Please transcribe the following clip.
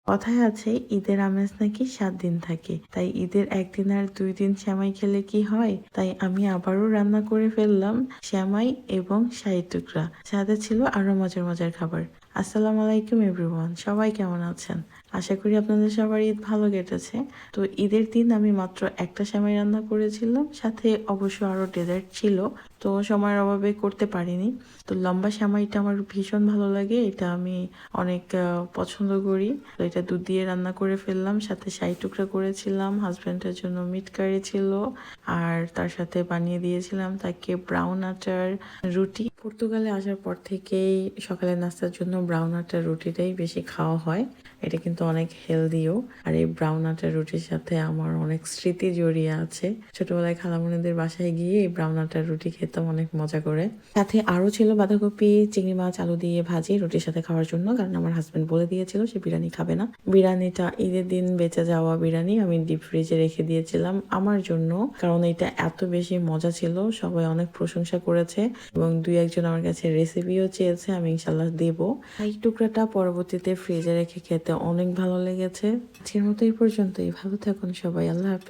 কথায় আছে ঈদের আমেজ নাকি 7 দিন থাকে, তাই ঈদের একদিন আর 2 দিন সেমাই খেলে কি হয়। তাই আমি আবারও রান্না করে ফেললাম সেমাই এবং শাহী টুকরা, সাথে ছিল আরো মজার মজার খাবার। আসসালামু আলাইকুম এভরিওয়ান, সবাই কেমন আছেন? আশা করি আপনাদের সবার ঈদ ভালো কেটেছে। তো ঈদের দিন আমি মাত্র একটা সেমাই রান্না করেছিলাম, সাথে অবশ্য আরো ডেজার্ট ছিল, তো সময়ের অভাবে করতে পারিনি। তো লম্বা সেমাইটা আমার ভীষণ ভালো লাগে, এটা আমি অনেক পছন্দ করি। তো এটা দুধ দিয়ে রান্না করে ফেললাম, সাথে শাহী টুকরা করেছিলাম, হাজব্যান্ডের জন্য মিট কারি ছিল, আর তার সাথে বানিয়ে দিয়েছিলাম তাকে ব্রাউন আটার রুটি। পর্তুগালে আসার পর থেকেই সকালের নাস্তার জন্য ব্রাউন আটার রুটিটাই বেশি খাওয়া হয়। এটা কিন্তু অনেক হেলদিও। আর এই ব্রাউন আটার রুটির সাথে আমার অনেক স্মৃতি জড়িয়ে আছে। ছোটবেলায় খালামণিদের বাসায় গিয়ে এই ব্রাউন আটার রুটি খেতাম অনেক মজা করে। সাথে আরো ছিল বাঁধাকপি, চিংড়ি মাছ, আলু দিয়ে ভাজি রুটির সাথে খাওয়ার জন্য, কারণ আমার হাজবেন্ড বলে দিয়েছিল সে বিরিয়ানি খাবে না। বিরিয়ানিটা ঈদের দিন বেঁচে যাওয়া বিরিয়ানি আমি ডিপ ফ্রিজে রেখে দিয়েছিলাম আমার জন্য, কারণ এটা এত বেশি মজা ছিল, সবাই অনেক প্রশংসা করেছে এবং 2-1 জন আমার কাছে রেসিপিও চেয়েছে, আমি ইনশাল্লাহ দেব। এই টুকরাটা পরবর্তীতে ফ্রিজে রেখে খেতে অনেক ভালো লেগেছে। আজকের মতো এই পর্যন্তই, ভালো থাকুন সবাই, আল্লাহ হাফেজ।